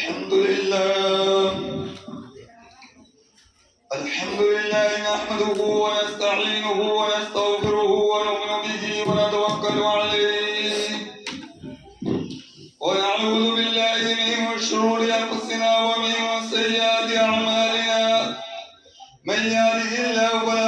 अल्हम्दुलिल्लाह नहमदुहु व नस्तईनुहु व नस्तगफिरुहु व नु'मिनु बिही व नतवक्कलु अलैहि व नअूज़ु बिल्लाहि मिन शुरूरि अनफुसिना व मिन सय्यिआति अअमालिना मन यहदिहिल्लाहु फला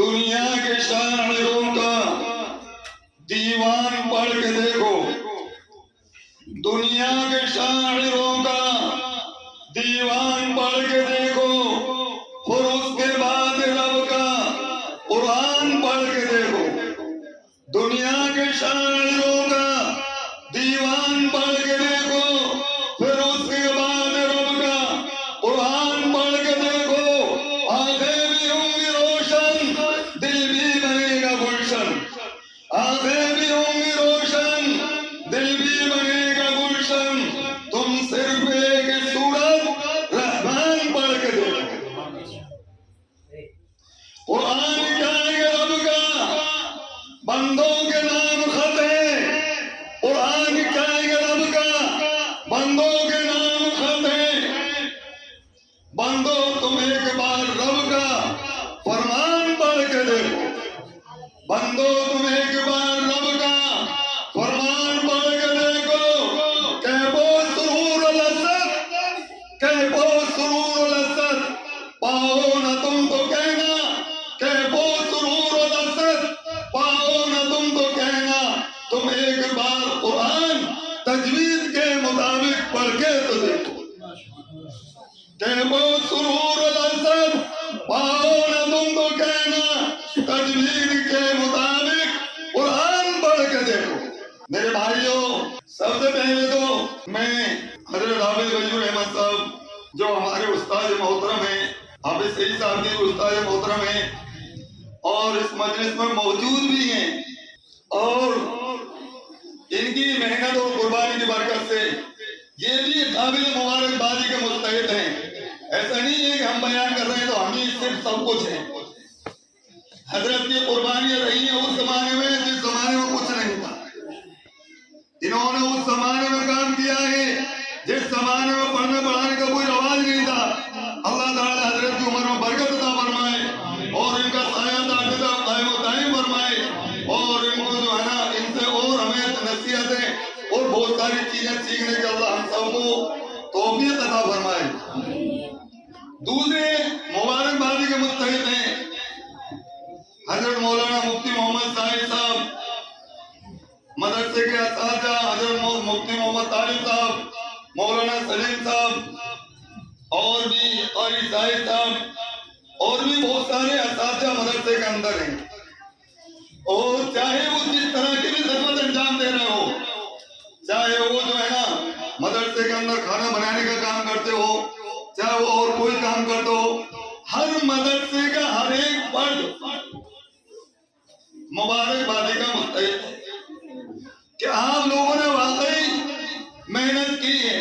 दुनिया के शायरों का दीवान पढ़ के देखो, दुनिया के शायरों का दीवान पढ़ के देखो, और उसके बाद रब का कुरान पढ़ के देखो। दुनिया के शायरों का दीवान पढ़ के देखो, फिर उसके बाद रब का कुरान पढ़ के देखो। आंखें भी होंगी रोशन, दिल भी बनेगा गुलशन। आंखें भी होंगी रोशन, दिल भी बनेगा गुलशन। तुम सिर्फ एक सूरत रहमान पढ़ के देखो। कुरान क्या है रब का, बंदों के नाम खत है। कुरान क्या है रब का, बंदों के नाम खत है। बंदो तुम एक बार रब का फरमान पढ़ के देखो। बंदो तुम एक बार रब का फरमान पढ़ के देखो। कैफो सुरूर लज़्ज़त, कैफो सुरूर लज़्ज़त पाओ न तुम तो कहना। कैफो सुरूर लज़्ज़त पाओ न तुम तो कहना। तुम एक बार कुरान तजवीद के मुताबिक पढ़ के तो देखो। कैफो सुरूर लज़्ज़त पाओ न तुम तो कहना, तजवीद के मुताबिक कुरान पढ़ के देखो। मेरे भाइयों, सबसे पहले तो मैं हजरत हाफिज वजीर अहमद साहब जो हमारे उस्ताद मोहतरम हैं, हाफिज सईद साहब के उस्ताद मोहतरम हैं और इस मजलिस में मौजूद भी हैं, और इनकी मेहनत और कुर्बानी की बरकत से ये भी काबिल मुबारकबादी के मुस्तहिक हैं। ऐसा नहीं है कि हम बयान कर रहे हैं तो हम ही सिर्फ सब कुछ हैं। हजरत की कुर्बानियां रही हैं उस जमाने में जिस जमाने में कुछ नहीं था। इन्होंने उस जमाने में काम किया है जिस जमाने में पढ़ने पढ़ाने का कोई रवाज नहीं था। अल्लाह ताला हजरत की उम्र में बरकत अता फरमाए और इनका साया कायम फरमाए, और इनको जो है ना, इनसे और हमें नसीहतें और बहुत सारी चीजें सीखने के अल्लाह हम सबको तौफीक अता फरमाए। दूसरे मुबारकबादी के मुस्तहिक हैं हजरत मौलाना मुफ्ती मोहम्मद साहिब साहब, मदरसे के असातिज़ा हजरत मुफ्ती मोहम्मद तालिब साहब, मौलाना सलीम साहब, और भी क़ारी साहिब साहब, और भी बहुत सारे असातिज़ा मदरसे के अंदर हैं। और चाहे वो जिस तरह की भी खिदमत अंजाम दे रहे हो, चाहे वो जो है ना मदरसे के अंदर खाना बनाने का काम करते हो, चाहे वो और कोई काम करते हो, हर मदरसे का हर एक फर्द मुबारकबादी का मुस्तहिक है कि आप लोगों ने वाकई मेहनत की है।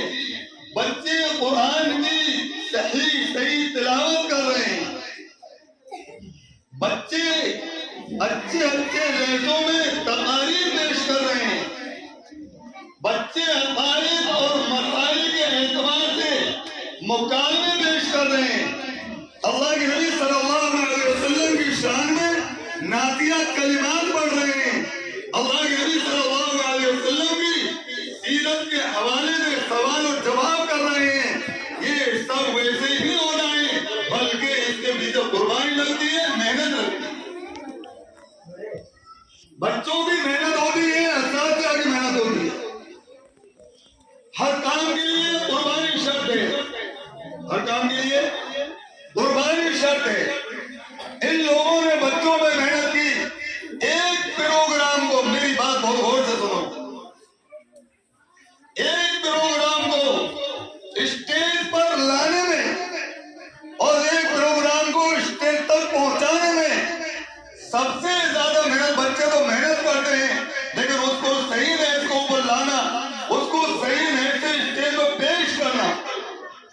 बच्चे कुरान की सही तिलावत कर रहे हैं, बच्चे अच्छे अच्छे लहजों में तकारीर पेश कर रहे हैं। बच्चे अकायद और मसाइल के एतबार से मुकालमे पेश कर रहे हैं। अल्लाह के नबी सल्लल्लाहु अलैहि वसल्लम की शान में नातिया कलिमात पढ़ रहे हैं। अल्लाह के नबी सल्लल्लाहु अलैहि वसल्लम की सीरत के हवाले से सवाल और जवाब कर रहे हैं। ये सब वैसे ही नहीं हो जाए, बल्कि इसके पीछे कुर्बानी लगती है, मेहनत लगती है। बच्चों की मेहनत होती है, असातिज़ा की मेहनत होती है। हर काम के लिए कुर्बानी शर्त है, हर काम के लिए कुर्बानी शर्त है। इन लोगों ने बच्चों में मेहनत की। एक प्रोग्राम को, मेरी बात बहुत गौर से सुनो, एक प्रोग्राम को स्टेज पर लाने में और एक प्रोग्राम को स्टेज तक पहुंचाने में सबसे ज्यादा मेहनत, बच्चे तो मेहनत करते हैं, लेकिन उसको सही रेस को ऊपर लाना, उसको सही रेस से स्टेज पर पेश करना।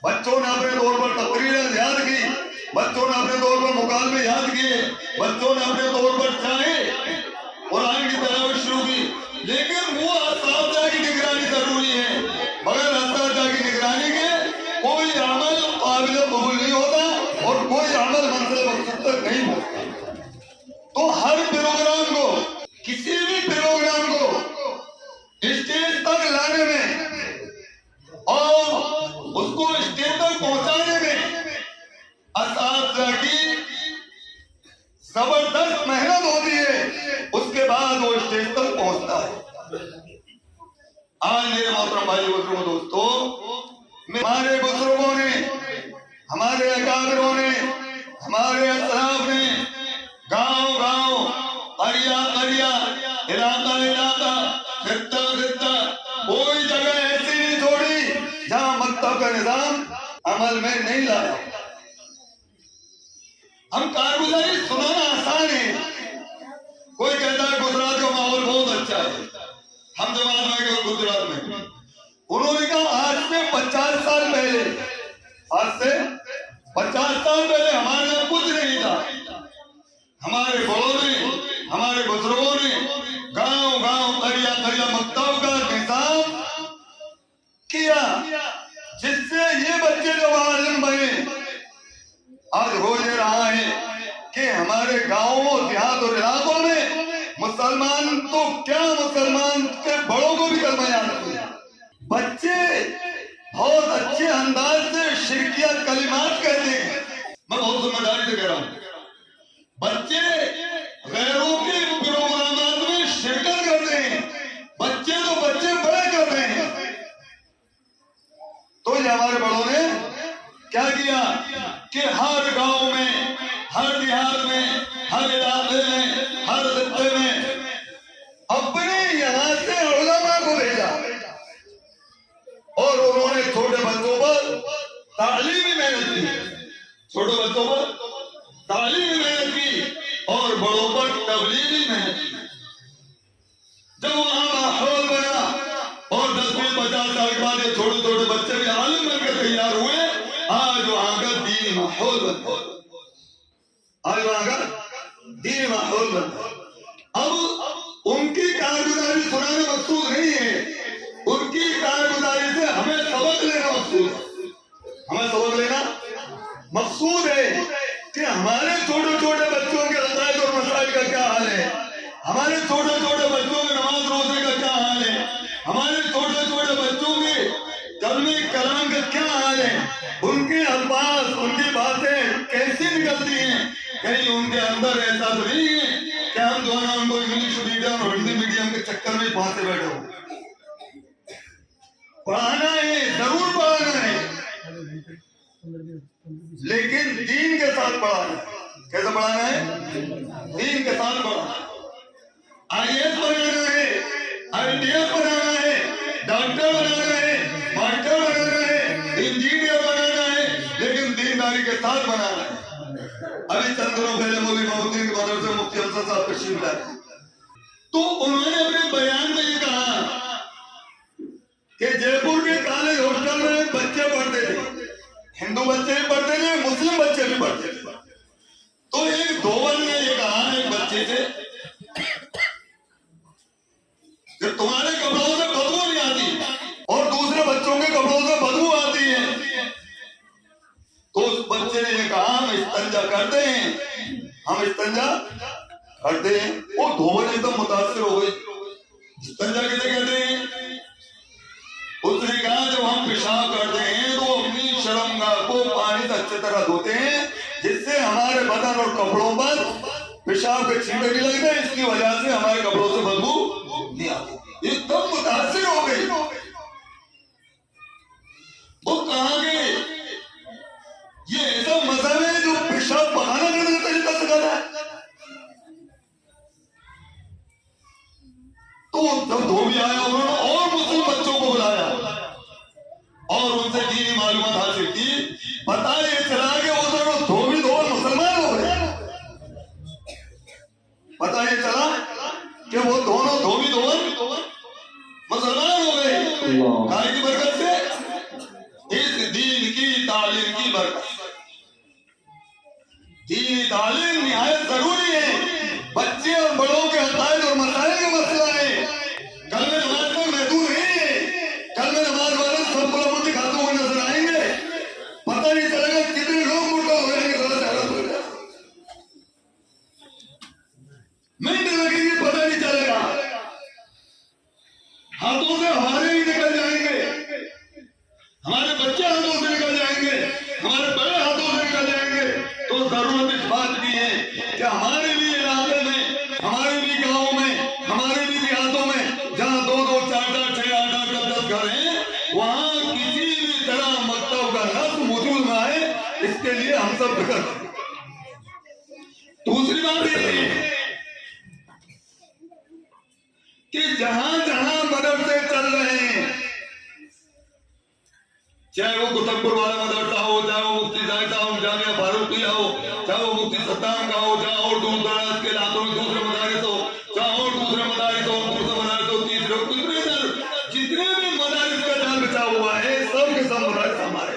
बच्चों ने अपने तौर पर तकरीरें याद की, बच्चों ने अपने तौर पर मुकालमे याद किए, बच्चों ने अपने तौर पर चाहे कुरान की तिलावत शुरू की, लेकिन वो असातिज़ा की निगरानी जरूरी है। मगर असातिज़ा की निगरानी के कोई अमल काबिल कबूल नहीं होता और कोई अमल मंजिल मकसद तक नहीं पहुंचता। तो हर प्रोग्राम को, किसी भी प्रोग्राम को स्टेज तक लाने में और उसको स्टेज तक पहुंचाने में असातिज़ा की जबरदस्त मेहनत होती है, उसके बाद वो स्टेज तक पहुंचता है। आज मेरे मोहतरम भाई बुजुर्गों, दोस्तों, हमारे बुजुर्गों ने, हमारे अकाबिरों ने, हमारे असलाफ ने गांव गांव, करिया करिया, इलाका इलाका, खित्ता खित्ता, कोई जगह ऐसी नहीं छोड़ी जहां मकतब का निजाम अमल में नहीं लाया। हम कारगुजारी सुनाना आसान है। कोई कहता है गुजरात का माहौल बहुत अच्छा है, हम जमात में गए गुजरात में, उन्होंने कहा आज से 50 साल पहले, आज से 50 साल पहले हमारे यहाँ कुछ नहीं था। हमारे बड़ों ने, हमारे बुजुर्गों ने गांव गांव, करिया करिया मकतब का निजाम किया, जिससे ये बच्चे जो आलिम बने। आज हो ये रहा है कि हमारे गांवों, देहात और इलाकों में मुसलमान तो क्या, मुसलमान के बड़ों को भी कलमा याद है। बच्चे बहुत अच्छे अंदाज से शिरकिया कलिमात कहते हैं। मैं बहुत जिम्मेदारी से कह रहा हूं, बच्चे गैरों के प्रोग्रामात में शिरकत करते हैं। बच्चे तो बच्चे बड़े कर रहे हैं। तो ये हमारे बड़ों ने क्या किया कि हर गांव में, हर देहात में, हर इलाके में, हर खित्ते में अपने यहां से उलमा को भेजा और उन्होंने छोटे बच्चों पर तालीमी मेहनत की, छोटे बच्चों पर तालीमी मेहनत की और बड़ों पर तबलीगी मेहनत की। जब वहां माहौल बना और 10-50 साल के बाद ये छोटे छोटे बच्चे भी आलिम बनकर तैयार हुए, आज वहां का दीनी माहौल बन, आज वहां का दीनी माहौल बन। अब उनकी कारगुजारी सुनाना मकसूद नहीं है, उनकी कारगुजारी से हमें सबक लेना मकसूद है। हमें सबक लेना मकसूद है कि हमारे छोटे छोटे बच्चों के अकायद और मसाइल का क्या हाल है, हमारे छोटे छोटे बच्चों के नमाज रोजे का क्या हाल है, हमारे छोटे छोटे बच्चों के कलमे कलाम का क्या हाल है, उनके अल्फाज, उनकी बातें कैसी निकलती हैं। कहीं उनके अंदर ऐसा तो नहीं है कि हम जो है उनको इंग्लिश मीडियम और हिंदी मीडियम के चक्कर में फंसे बैठे हो। पढ़ाना है, जरूर पढ़ाना है, लेकिन दीन के साथ पढ़ाना है। कैसे पढ़ाना है? दीन के साथ पढ़ाना। IAS बनाना है, IPS बनाना है, डॉक्टर बनाना है, मास्टर बनाना है, इंजीनियर बनाना है, लेकिन दीनदारी के साथ बनाना है। अभी चंद दिनों पहले मौलवी मोहम्मदीन के मदरसे मुफ्ती अफसर साहब तशरीफ लाए, तो उन्होंने अपने बयान में ये कहा कि जयपुर के कॉलेज हॉस्टल में बच्चे पढ़ते थे, हिंदू बच्चे भी पढ़ते थे, मुस्लिम बच्चे भी पढ़ते थे। तो एक धोबन ने ये कहा एक बच्चे से इस्तंजा करते हैं, हम इस्तंजा करते हैं। वो धोबन एकदम मुतासिर हो गई, इस्तंजा किसे कहते हैं? उसने कहा जब हम पेशाब करते हैं तो अपनी शर्मगाह को पानी से अच्छी तरह धोते हैं, जिससे हमारे बदन और कपड़ों पर पेशाब के छींटे नहीं लगते, इसकी वजह से हमारे कपड़ों से बदबू नहीं आती। एकदम मुतासिर हो गई। वो कहा गए ये ऐसा मजहब है जो पेशाब बहाना करने का तरीका सिखाता है। तो जब धोबी आया उन्होंने और मुस्लिम बच्चों को बुलाया और उनसे दीनी मालूमात हासिल की। पता ये चला कि वो दोनों धोबी दोनों मुसलमान हो गए। पता ये चला कि वो दोनों धोबी दोनों मुसलमान हो गए। काय की बरकत से? इस दीन की तालीम की बरकत। दीनी तालीम निहायत जरूरी है। बच्चे और बड़ों के हक़ाइक़ और मसाइल का मसला है। कल में नमाज में महदूद नहीं है। कल में नमाज वाले सब बुलंदी खातों को नजर आएंगे, पता नहीं चलेगा कितने लोग मुर्दा हो जाएंगे। मिनट लगेंगे, पता नहीं चलेगा। हाथों से हमारे ही निकल जाएंगे, हमारे बच्चे हाथों से निकल जाएंगे, हमारे बड़े हाथों से निकल जाएंगे। तो जरूरत इस बात की है कि हमारे भी इलाके में, हमारे भी गाँव में, हमारे भी देहातों में जहाँ 2-2, 4-4, 6-8, 10-10 घर हैं, वहाँ किसी भी तरह मकतब का नस्ल मौजूद न आए, इसके लिए हम सब फिक्र करें। दूसरी बात ये है कि जहां जहां मदरसे चल रहे हैं, चाहे वो कुतुबपुर वाला मदरसा हो, चाहे वो मुफ्ती जायदा हो, जामिया फारूकिया हो, चाहे वो मुफ्ती सत्ताम का हो, चाहे और दूर दराज के इलाकों में दूसरे मदारिस हो, चाहे और दूसरे मदारिस हो, दूसरे मदारिस हो, तीसरे हो, जितने भी मदारिस का जाल बचा हुआ है, सब के सब मदारिस हमारे,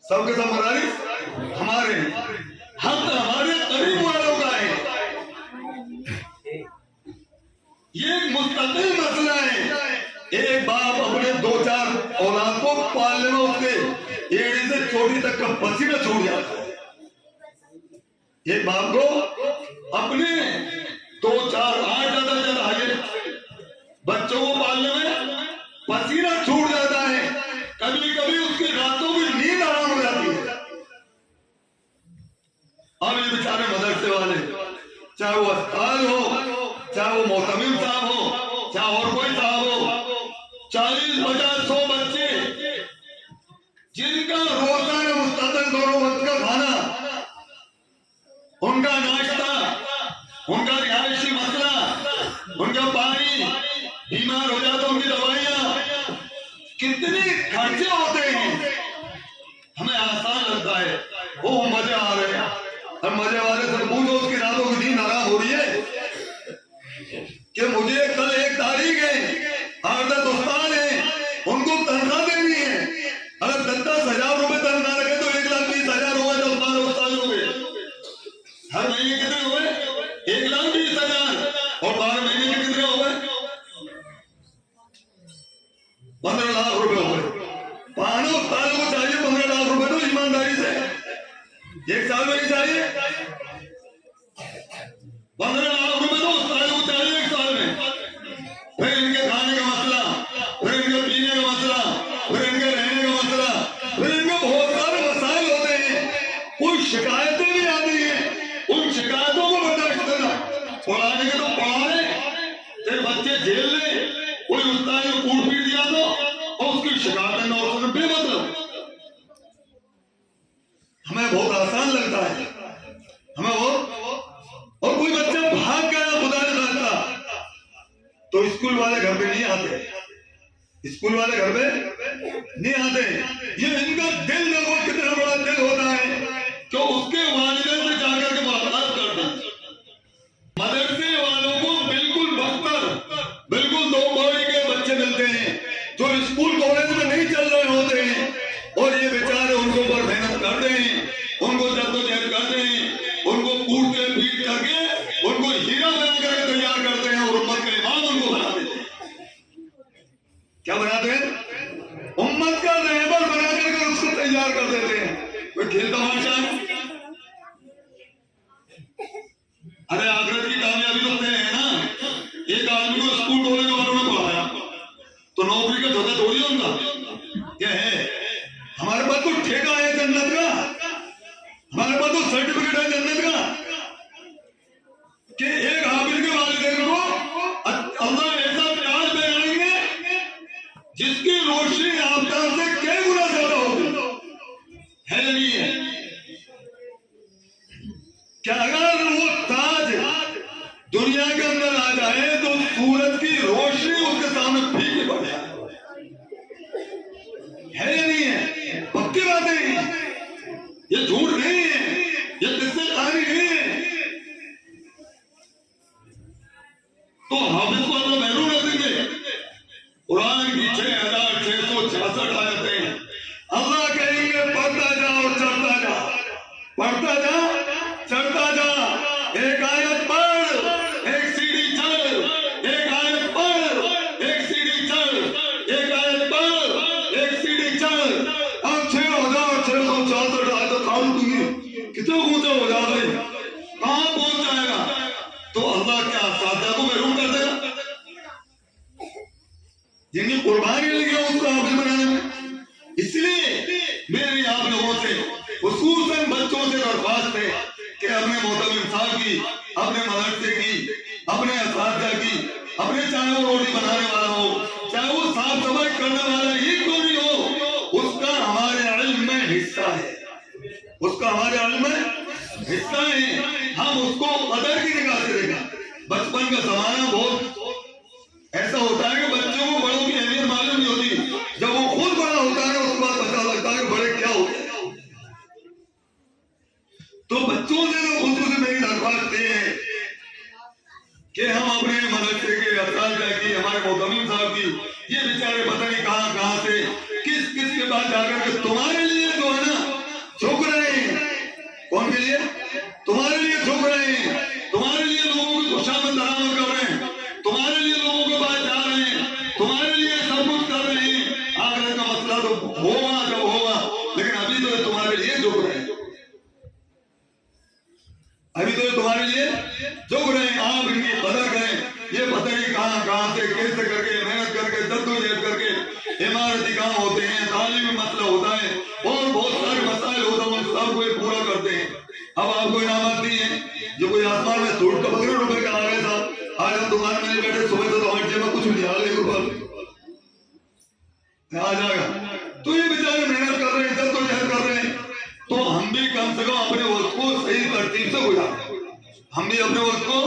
सब के सब मदारिस हमारे हैं। हम हमारे करीब वालों का है। ये एक मुस्तकिल मसला है। एक बाप अपने 2-4 औलाद को पालने में उसके एड़ी से चोटी तक का पसीना छूट जाता है। एक बाप को अपने 2-4, 8 ज्यादा आगे बच्चों को पालने में पसीना छूट जाता है। कभी कभी उसकी रातों की नींद आराम हो जाती है। अब ये बेचारे मदरसे वाले, चाहे वो अस्पताल हो, चाहे वो मोहतमिम साहब हो, चाहे और कोई साहब हो, 40-50-100 बच्चे जिनका रोजाना मुस्तकिल 2 वक्त का खाना, उनका नाश्ता, उनका रिहायशी मसला, उनका पानी, बीमार हो जाता उनकी दवाइयां, कितने खर्चे होते हैं। हमें आसान लगता है, वो मजे आ रहे हैं। और मजे वाले से पूछो उसकी रातों की नींद आराम हो रही है कि मुझे कल 1 तारीख है, 8-10 उस्ताद हैं, उनको तनख्वाह देनी है। अगर 10,000 रुपए तनख्वाह लगे तो 1,20,000 हुए तो उस्ताद हो गए। हर महीने कितने हुए? 1,20,000। और 12 महीने के कितने हो गए? 15 लाख रुपए हो गए। पानी उस्ताद को चाहिए 15 लाख रुपए, तो ईमानदारी से 1 साल में नहीं चाहिए। 15 लाख रुपए तो उस्ताद को चाहिए 1 साल में। फिर इनके खाने का मसला, फिर इनके पीने का मसला, फिर इनके रहने का मसला, फिर इनके बहुत सारे मसाइल होते हैं। कुछ शिकायतें भी आती हैं, उन शिकायतों को बर्दाश्त करना। पढ़ाने के तो पढ़ाने, तेरे बच्चे जेल ले, कोई उस्ताद को कूट पीट दिया तो और उसकी शिकायतें नौ सुन बेमतलब। हमें बहुत आसान लगता है, हमें वो। और कोई बच्चा भाग गया, खुदा ने खास्ता, तो स्कूल वाले घर पे नहीं आते, स्कूल वाले घर पे नहीं आते। ये इनका दिल देखो कितना बड़ा दिल होता है कि उसके वालिदैन से जाकर के मुलाकात करते हैं। मदरसे वालों को बिल्कुल बख्तर, बिल्कुल 2 बॉडी के बच्चे मिलते हैं जो स्कूल कॉलेज में नहीं चल रहे होते हैं, और ये बेचारे उनको पर मेहनत करते हैं, उनको जद्दोजहद करते हैं, उनको कूटते पीट करके उनको हीरा बना करके तैयार करते हैं, और उम्मत का इमाम उनको बना देते हैं। क्या बनाते हैं? उम्मत का रहबर बना करके उसको तैयार कर देते हैं। कोई खेल तमाशा है? कामयाबी तो तय है ना। एक आदमी को स्कूल कॉलेज वालों ने पढ़ाया तो नौकरी का धोखा थोड़ी होगा। क्या है, हमारे पास तो ठेका है जन्नत का, हमारे पास तो सर्टिफिकेट है जन्नत का कि एक हाफिज के वालिदैन को अल्लाह ऐसा प्यार दिलाएंगे जिसकी रोशनी आफताब से कई गुना ज्यादा होगी। है या नहीं है? क्या अगर वो ताज दुनिया के अंदर आ जाए तो सूरज की रोशनी उसके सामने फीकी पड़ जाए। है या नहीं है? पक्की बात है, ये झूठ नहीं है, ये किससे कहानी नहीं है। तो हाफिज को अल्लाह महरूम रखेंगे। कुरान की 6666 आयतें अल्लाह कहेंगे पढ़ता जा और चढ़ता जा, पढ़ता जा चढ़ता जा। एक आयत पढ़, एक सीढ़ी चढ़, एक आयत पढ़, एक सीढ़ी चढ़, एक आयत पढ़, एक सीढ़ी चढ़। अब 6664 आयत काउंट दूंगी, कितना ऊंचा हो जा भाई, कहां पहुंच जाएगा। तो अल्लाह क्या सादा को महरूम कर देगा। जिनकी कुर्बानी लगी है उसको हाफिज बनाने में। इसलिए मेरी आप लोगों से खुसूसन बच्चों से दरख्वास्त है कि अपने मोहतरम साहब की, अपने मदरसे की, अपने असातिज़ा की, अपने चाहे वो रोटी बनाने वाला हो, चाहे वो साफ सफाई करने वाला ही क्यों नहीं हो, उसका हमारे इल्म में हिस्सा है, उसका हमारे इल्म में हिस्सा है। हम उसको कदर की निगाह से देखें। बचपन का जमाना बहुत ऐसा होता है कि बच्चों को बड़ों की अहमियत मालूम नहीं होती। जब वो खुद बड़ा होता है उसके बाद पता लगता है कि बड़े क्या होते हैं। तो बच्चों से तो खुद मेरी दरख्वास्त ये है कि हम अपने मदरसे के असातिज़ा की, हमारे मोहतमिम साहब की, ये बेचारे पता नहीं कहां से किस के पास जाकर के तुम्हारे लिए जो है ना झुक रहे हैं। कौन के लिए? तुम्हारे लिए झुक रहे हैं, तुम्हारे लिए लोगों की खुशामद बरामद कर रहे हैं, तुम्हारे लिए लोगों के पास जा रहे हैं, तुम्हारे लिए सब कुछ कर रहे हैं। आखिरत का मसला तो होगा जब होगा, लेकिन अभी तो तुम्हारे लिए झुक रहे हैं, अभी तो तुम्हारे लिए झुक रहे हैं। आप इनकी कदर करें। ये पता नहीं कहां से कैसे करके मेहनत करके जद्दोजहद करके इमारती काम होते हैं, तालीमी मसला होता है और बहुत सारे मसाइल होते हैं, उन सबको ये पूरा करते हैं। अब आपको इनामत नहीं है जो कोई आसमान में सूट का 15 रुपए का आ गया था, आज हम दुकान में नहीं बैठे, सुबह से तो हमारे जेब में कुछ नहीं आ गया, 1 रुपया आ जाएगा। तो ये बेचारे मेहनत कर रहे हैं, जद्दोजहद कर रहे हैं, तो हम भी कम से कम अपने वक्त को सही तरतीब से गुजारें। हम भी अपने वक्त को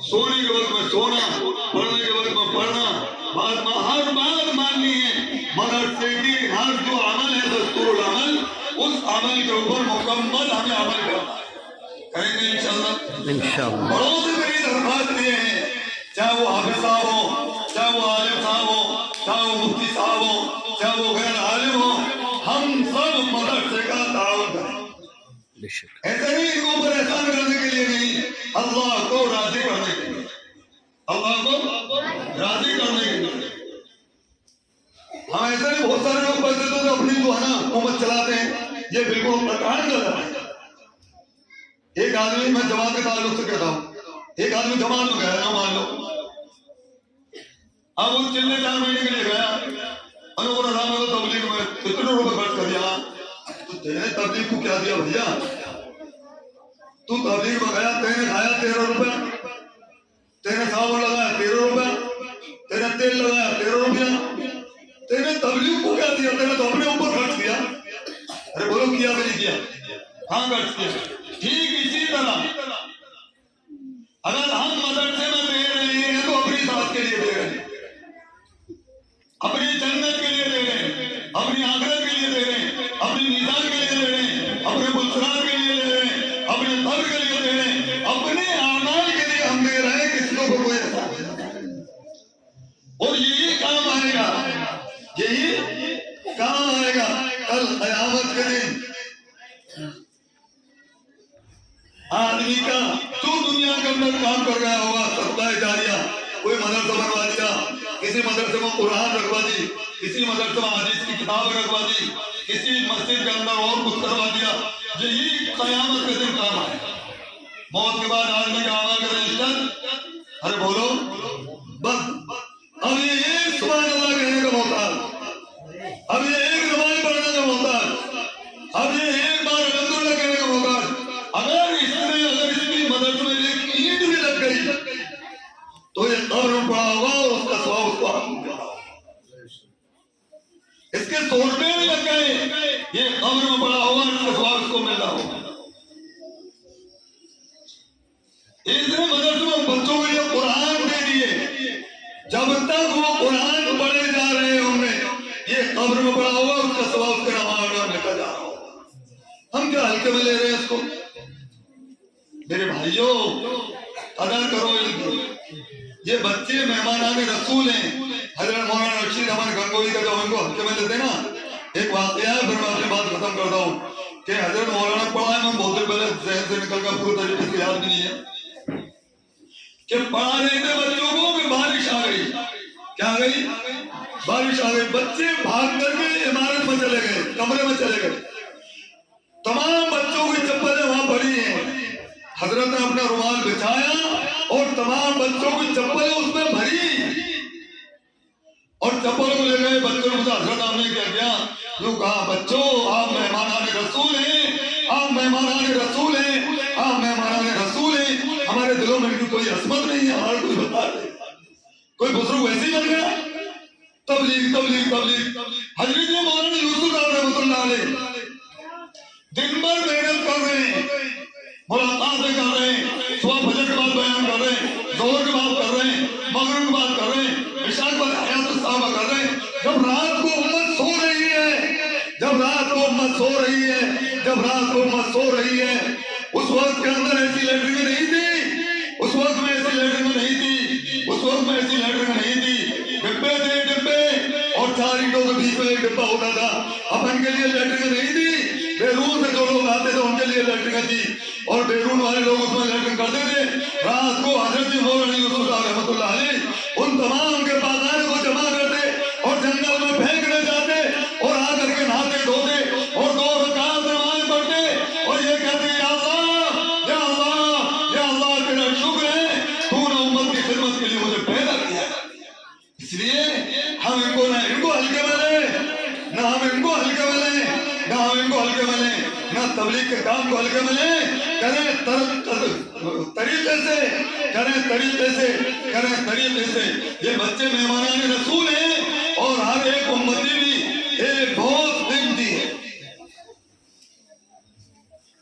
सोने के वक्त में सोना, पढ़ने के वक्त में पढ़ना, हर बात माननी है। मदरसे की हर जो अमल है दस्तूरुल अमल, उस अमल के ऊपर मुकम्मल हमें अमल करना करेंगे इंशाअल्लाह। बड़ों से मेरी दरख्वास्त ये है, चाहे वो हाफिज साहब हो, चाहे वो आलिम साहब हो, चाहे वो मुफ्ती साहब हो, चाहे वो गैर आलिम हो, हम सब मदरसे का ताउन करें। ऐसे नहीं इनके ऊपर एहसान करने के लिए नहीं, अल्लाह को राजी करने के लिए, अल्लाह को राजी करने के लिए। हम ऐसे नहीं, बहुत सारे लोग पैसे तो अपनी जो है ना हुकूमत चलाते हैं, ये बिल्कुल प्रकांड गलत है। एक आदमी, मैं जमात के ताल्लुक से कहता हूँ, एक आदमी जमात में गया ना, मान लो अब वो चिल्ले 4 महीने के लिए गया, अनुकुल साहब को तबलीग में कितने रुपए खर्च कर दिया। तो तेरे तबलीग को क्या दिया भैया? तू तबलीग में गया, तेने खाया 13 रुपया, तेने साबुन लगाया 13 रुपया, तेने तेल लगाया 13 रुपया, तेने तबलीग को क्या दिया? तेने तो अपने ऊपर खर्च किया। अरे बोलो किया कि नहीं किया? हाँ खर्च किया। ठीक इसी तरह अगर हम मदरसे में दे रहे हैं तो अपनी साथ के लिए दे रहे हैं, अपनी जन्नत के लिए दे रहे हैं, अपनी आखिरत के लिए दे रहे हैं, अपनी मीज़ान के लिए दे रहे हैं, अपने बुलसरात के लिए दे रहे हैं, अपने कब्र के लिए दे रहे हैं, अपने आमाल के लिए हम दे रहे हैं। किसी को कोई एहसास नहीं। और यही काम आएगा, यही काम आएगा कल क़यामत के दिन। आदमी का जो दुनिया के अंदर काम कर रहा होगा, सदका जारिया, कोई मदरसा बनवा दिया, किसी मदरसे में कुरान रखवा दी, किसी मदरसे में हदीस की किताब रखवा दी, किसी मस्जिद के अंदर और कुछ करवा दिया, यही क़यामत के दिन काम आएगा। मौत के बाद आदमी का अमल का रजिस्टर, अरे बोलो बस। अब ये एक सुभान अल्लाह कहने का मौका, अब ये एक नमाज पढ़ने का मौका, अब ये एक बार अल्हम्दुलिल्लाह कहने का मौका। अगर इसकी मदद में एक ईंट भी लग गई तो ये कब्र में पड़ा होगा और उसका स्वाब उसको हाथ में पड़ा होगा। इसके 100 रुपये भी लग गए, ये कब्र में पड़ा होगा, इसका स्वाब उसको मिल रहा होगा। इसने मदरसे में बच्चों के लिए कुरान दे दिए, जब तक वो कुरान पढ़े जा रहे होंगे ये कब्र में पड़ा होगा, उसका स्वाब उसके नमाज निकल जा रहा होगा। हम क्या हल्के में ले रहे हैं इसको? मेरे भाइयों अदा करो इनकी। ये बच्चे मेहमानाने रसूल हैं। हजरत मौलाना रशीद अहमद गंगोही का जब उनको हल्के में लेते ना, एक वाकया है, फिर मैं अपनी बात खत्म करता हूँ कि हजरत मौलाना पढ़ा है, मैं बहुत देर पहले जहन से निकल कर पूरी तरीके से याद भी नहीं है कि पढ़ा रहे थे बच्चों को कि बारिश आ गई। क्या आ गई? बारिश आ गई। बच्चे भाग करके इमारत में चले गए, कमरे में चले गए। तमाम बच्चों की चप्पलें वहां पड़ी हैं। हजरत ने अपना रुमाल बिछाया और तमाम बच्चों की चप्पलें उसमें भरी और चप्पल को ले गए। बच्चों ने हजरत आपने क्या किया? यूं कहा, बच्चों आप मेहमानाने रसूल हैं, आप मेहमानाने रसूल हैं, आप मेहमानाने रसूल हैं। हमारे दिलों में इनकी कोई असमत नहीं है, हमारा कोई बता दे। कोई बुजुर्ग वैसे ही बन गया, तबलीग तबलीग तबलीग। हजरत मौलाना यूसुफ रहमतुल्लाह अलैह दिन भर मेहनत कर रहे हैं, मुलाकातें कर रहे हैं, सुबह फजर के बाद बयान कर रहे हैं, जोहर के बाद कर रहे हैं, मगरिब के बाद कर रहे हैं, इशा के बाद हयात साहबा कर रहे हैं। जब रात को उम्मत सो रही है, जब रात को उम्मत सो रही है, जब रात को उम्मत सो रही है, उस वक्त के अंदर ऐसी लैट्रिन नहीं थी, उस वक्त में ऐसी लैट्रिन नहीं थी, उस वक्त में ऐसी लैट्रिन नहीं थी। डिब्बे थे डिब्बे, और 4 ईंटों के बीच में एक डिब्बा होता था। अपन के लिए लैट्रिन नहीं थी, बैरून से जो लोग आते थे उनके लिए लैट्रिन थी, और बैरून वाले लोग उसमें लैट्रिन करते थे। रात को हजरत मौलाना यूसुफ रहमतुल्लाह अलैह उन तमाम के पागाने को जमा करते और जंगल में फेंकने जाते और आकर के नहाते धोते और 2 रकात नमाज पढ़ते और ये कहते या अल्लाह या अल्लाह या अल्लाह, तेरा शुक्र है तूने उम्मत की खिदमत के लिए मुझे पैदा किया। इसलिए हम इनको हल्के में ले, ना हम इनको हल्के में ले, ना हम इनको हल्के में ले, ना तबलीग के काम को हल्के में ले। करें तरीके से, करें तरीके से, करें तरीके से। ये बच्चे मेहमानाने रसूल हैं और हर एक उम्मती भी एक बहुत कीमती है।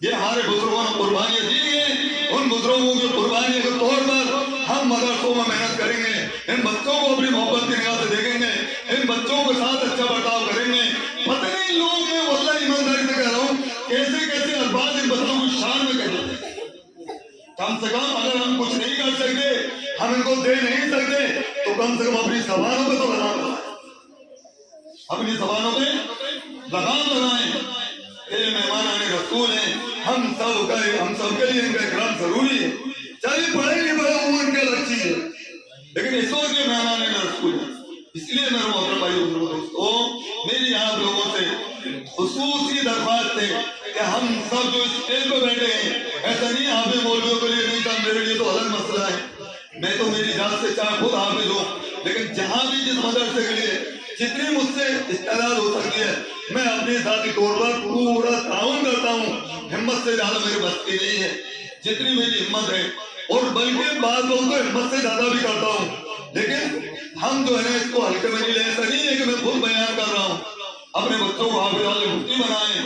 ये हमारे बुजुर्गों ने कुर्बानियां दी हैं, उन बुजुर्गों की कुर्बानी के तौर पर हम मदरसों में मेहनत करेंगे, इन बच्चों को अपनी मोहब्बत की निगाह से देखेंगे, इन बच्चों के साथ अच्छा बर्ताव करेंगे। पता नहीं लोग, मैं वल्लाह ईमानदारी से कह रहा हूँ, कैसे कैसे अल्फाज इन बच्चों की शान में कहते हैं। कम से कम अगर हम कुछ नहीं कर सकते, हम इनको दे नहीं सकते, तो कम से कम अपनी जबानों पे तो लगाम लगाएं, अपनी जबानों पे लगाम लगाएं। ये मेहमानाने रसूल हैं, हम सबके लिए इनका इकराम जरूरी है। चाहे पढ़े नहीं पढ़े वो इनके अलग चीज है, लेकिन इस वक्त के मेहमानाने रसूल है। इसलिए मेरे मोहतरम भाई दोस्तों, मेरी आप लोगों से खुसूसी दरख्वास्त है कि हम सब जो स्टेज पे बैठे हैं, ऐसा नहीं आप मौलवियों के लिए नहीं था, मेरे लिए तो अलग मसला है। मैं तो मेरी जात से चाहे खुद हाफिज हूँ, लेकिन जहां भी जिस मदरसे के लिए जितनी मुझसे इस्तेदाद हो सकती है, मैं अपने साथी तौर पर पूरा ताउन करता हूँ। हिम्मत से ज्यादा मेरे बस की नहीं है, जितनी मेरी हिम्मत है, और बल्कि बाद लोगों को हिम्मत से ज्यादा भी करता हूँ। लेकिन हम जो है इसको हल्के में नहीं ले, ऐसा नहीं है कि मैं खुद बयान कर रहा हूँ। अपने बच्चों को हाफिज वाले मुफ्ती बनाएं,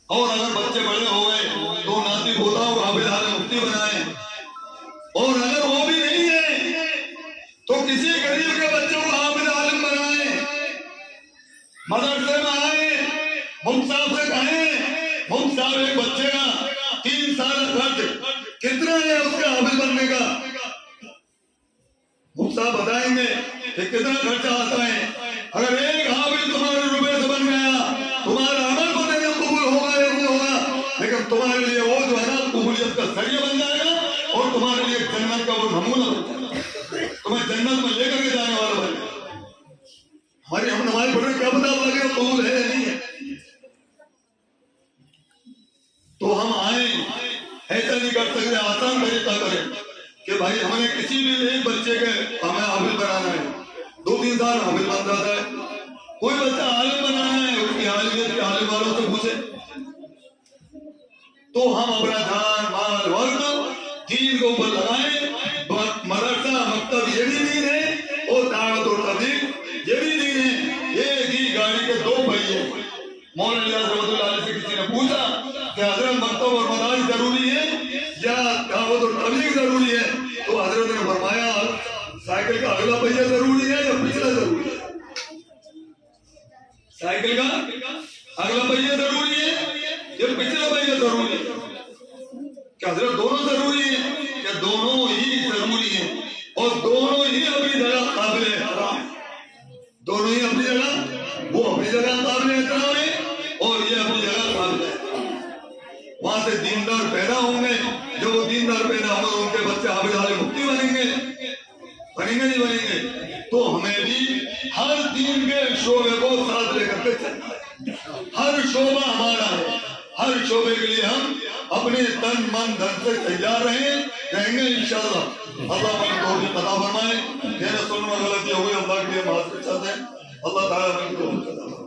और अगर बच्चे बड़े हो गए तो नाती पोता को हाफिज वाले मुफ्ती बनाएं, और अगर वो भी नहीं है तो किसी गरीब के बच्चों को हाफिज आलिम बनाएं। मदरसे में आए, मुफ्ती साहब से कहें, मुफ्ती साहब एक बच्चे का 3 साल खर्च कितना है उसका हाफिज बनने का, मुफ्ती साहब बताएंगे कि कितना खर्चा आता है। अगर एक हाफिज तुम्हारे रुपए से बन गया, तुम्हारा अमल पता नहीं कबूल होगा या नहीं होगा, लेकिन तुम्हारे लिए वो जो है ना कबूलियत का जरिया बन जाएगा, और तुम्हारे लिए जन्नत का वो नमूना बन जाएगा, तुम्हें जन्नत में लेकर के जाने वाला बन जाएगा। हमारी हम नमाज पढ़ रहे, क्या पता लगेगा कबूल है या नहीं है। तो हम आए ऐसा नहीं कर सकते, आसान तरीका करें कि भाई हमने किसी भी एक बच्चे के हमें हाफिज बनाना है, 2-3 साल हाफिज बन जाता है। कोई बच्चा आलिम बनाना है, उसकी आलिमियत के आलिम वालों से पूछे। तो हम अपना जान माल वक्त दीन के ऊपर लगाएं। मदरसा मकतब ये भी दीन है और दावत और तबलीग ये भी दीन है। एक ही गाड़ी के 2 पहिए। मौलाना इलियास रहमतुल्लाह अलैह से किसी ने पूछा कि हजरत मकतब और मदारिस जरूरी है या दावत और तबलीग जरूरी है, तो हजरत ने फरमाया साइकिल का अगला पहिया जरूरी है या पिछला जरूरी है? साइकिल का अगला पहिया जरूरी है या पिछला पहिया जरूरी है? क्या हजरत दोनों जरूरी है? क्या दोनों ही जरूरी है और दोनों ही अपनी जगह काबिल एहतराम, दोनों ही अपनी जगह, वो अपनी जगह काबिल एहतराम है और ये अपनी जगह काबिल एहतराम। वहां से दीनदार पैदा होंगे, जब वो दीनदार पैदा होंगे उनके बच्चे हाफिज आलिम मुफ्ती बनेंगे, बनेंगे नहीं बनेंगे? तो हमें भी हर दीन के शोबे को साथ लेकर के चलना है। हर शोबा हमारा है, हर शोबे के लिए हम अपने तन मन धन से तैयार रहेंगे इंशाअल्लाह। अल्लाह हमें तौफीक अता फरमाए। मेरे सुनने में गलती हो गई, अल्लाह के लिए माफ कर चाहते हैं। अल्लाह ताला हमें तौफीक अता फरमाए।